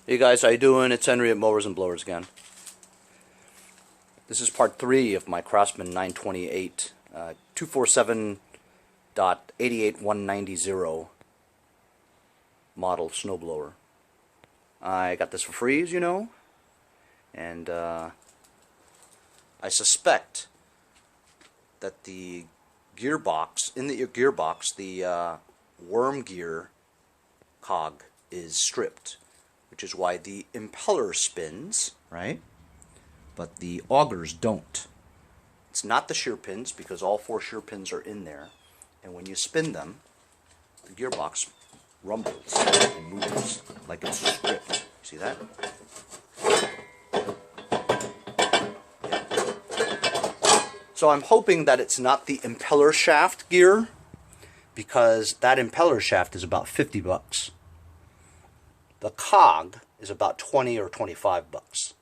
Hey guys, how you doing? It's Henry at Mowers and Blowers again. This is part 3 of my Craftsman 928 247.88190 model snowblower. I got this for free, as you know, and I suspect that the gearbox, the worm gear cog is stripped, which is why the impeller spins, right? But the augers don't. It's not the shear pins, because all 4 shear pins are in there, and when you spin them, the gearbox rumbles and moves like it's stripped. See that? So I'm hoping that it's not the impeller shaft gear, because that impeller shaft is about 50 bucks. The cog is about 20 or 25 bucks.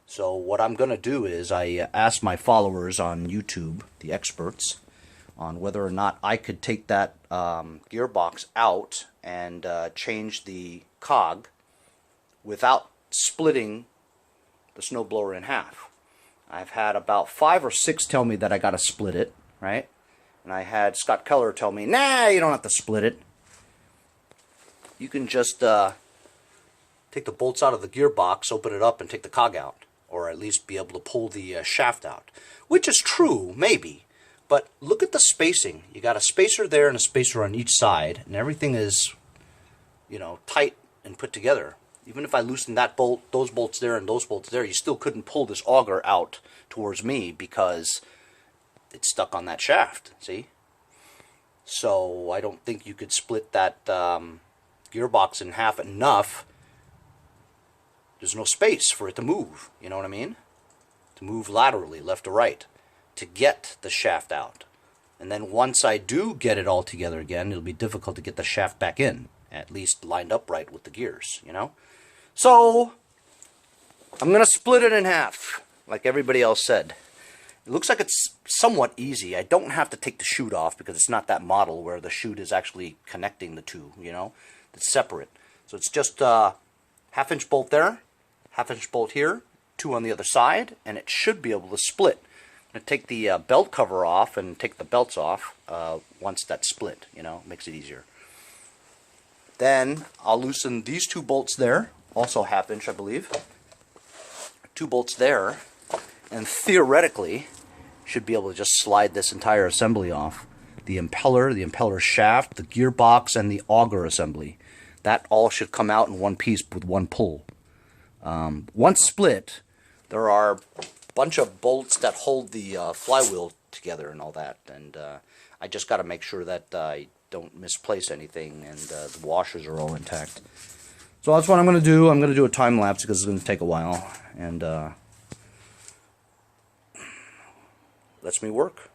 So what I'm going to do is I asked my followers on YouTube, the experts, on whether or not I could take that gearbox out and change the cog without splitting the snowblower in half. I've had about 5 or 6 tell me that I got to split it, right? And I had Scott Keller tell me, nah, you don't have to split it. You can just take the bolts out of the gearbox, open it up, and take the cog out. Or at least be able to pull the shaft out. Which is true, maybe. But look at the spacing. You got a spacer there and a spacer on each side. And everything is, you know, tight and put together. Even if I loosen that bolt, those bolts there, and those bolts there, you still couldn't pull this auger out towards me because it's stuck on that shaft. See? So I don't think you could split that gearbox in half enough. There's no space for it to move, you know what I mean? To move laterally, left to right, to get the shaft out. And then once I do get it all together again, it'll be difficult to get the shaft back in, at least lined up right with the gears, you know? So, I'm going to split it in half, like everybody else said. It looks like it's somewhat easy. I don't have to take the chute off because it's not that model where the chute is actually connecting the two, you know? It's separate. So it's just half-inch bolt there, half-inch bolt here, 2 on the other side, and it should be able to split. I'm going to take the belt cover off and take the belts off once that's split, you know, makes it easier. Then I'll loosen these 2 bolts there, also half-inch I believe. 2 bolts there, and theoretically should be able to just slide this entire assembly off. The impeller shaft, the gearbox, and the auger assembly. That all should come out in one piece with one pull. Once split, there are a bunch of bolts that hold the flywheel together and all that, and I just got to make sure that I don't misplace anything and the washers are all intact. So that's what I'm going to do. I'm going to do a time lapse because it's going to take a while, and lets me work.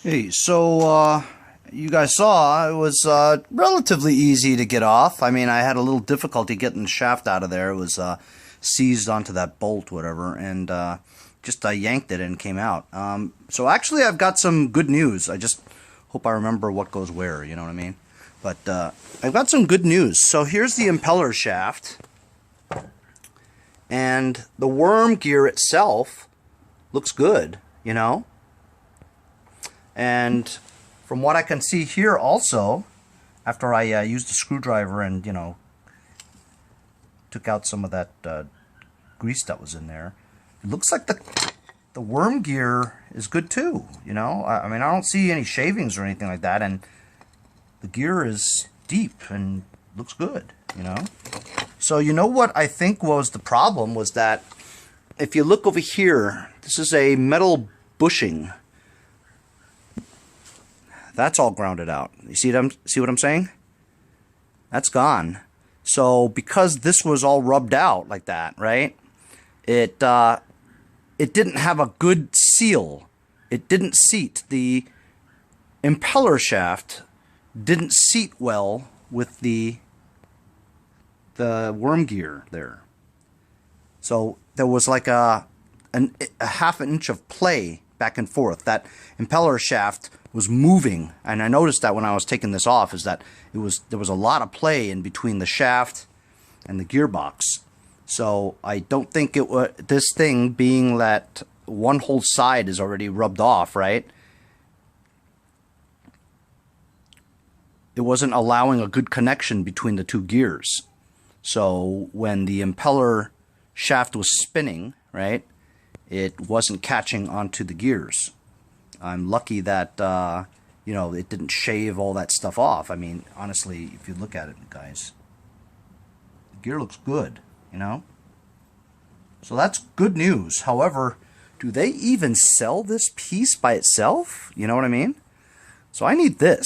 Hey, so you guys saw it was relatively easy to get off. I mean, I had a little difficulty getting the shaft out of there. It was seized onto that bolt, whatever, and just I yanked it and it came out. So actually, I've got some good news. I just hope I remember what goes where, you know what I mean? But I've got some good news. So here's the impeller shaft, and the worm gear itself looks good, you know? And from what I can see here also, after I used a screwdriver and, you know, took out some of that grease that was in there, it looks like the worm gear is good too, you know? I mean, I don't see any shavings or anything like that, and the gear is deep and looks good, you know? So you know what I think was the problem was that if you look over here, this is a metal bushing. That's all grounded out. You see what I'm saying? That's gone. So because this was all rubbed out like that, right? It didn't have a good seal. It didn't seat. The impeller shaft didn't seat well with the worm gear there. So there was like a half an inch of play back and forth. That impeller shaft was moving, and I noticed that when I was taking this off, is that there was a lot of play in between the shaft and the gearbox. So I don't think it was this thing, being that one whole side is already rubbed off, right? It wasn't allowing a good connection between the two gears. So when the impeller shaft was spinning, right, it wasn't catching onto the gears. I'm lucky that, you know, it didn't shave all that stuff off. I mean, honestly, if you look at it, guys, the gear looks good, you know? So that's good news. However, do they even sell this piece by itself? You know what I mean? So I need this.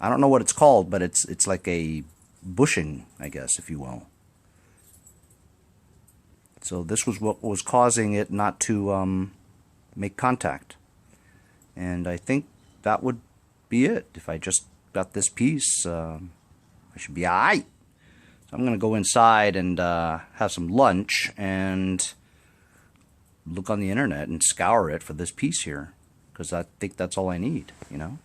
I don't know what it's called, but it's like a bushing, I guess, if you will. So this was what was causing it not to make contact. And I think that would be it. If I just got this piece, I should be alright. So I'm going to go inside and have some lunch and look on the internet and scour it for this piece here, because I think that's all I need, you know?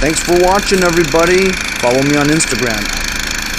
Thanks for watching, everybody. Follow me on Instagram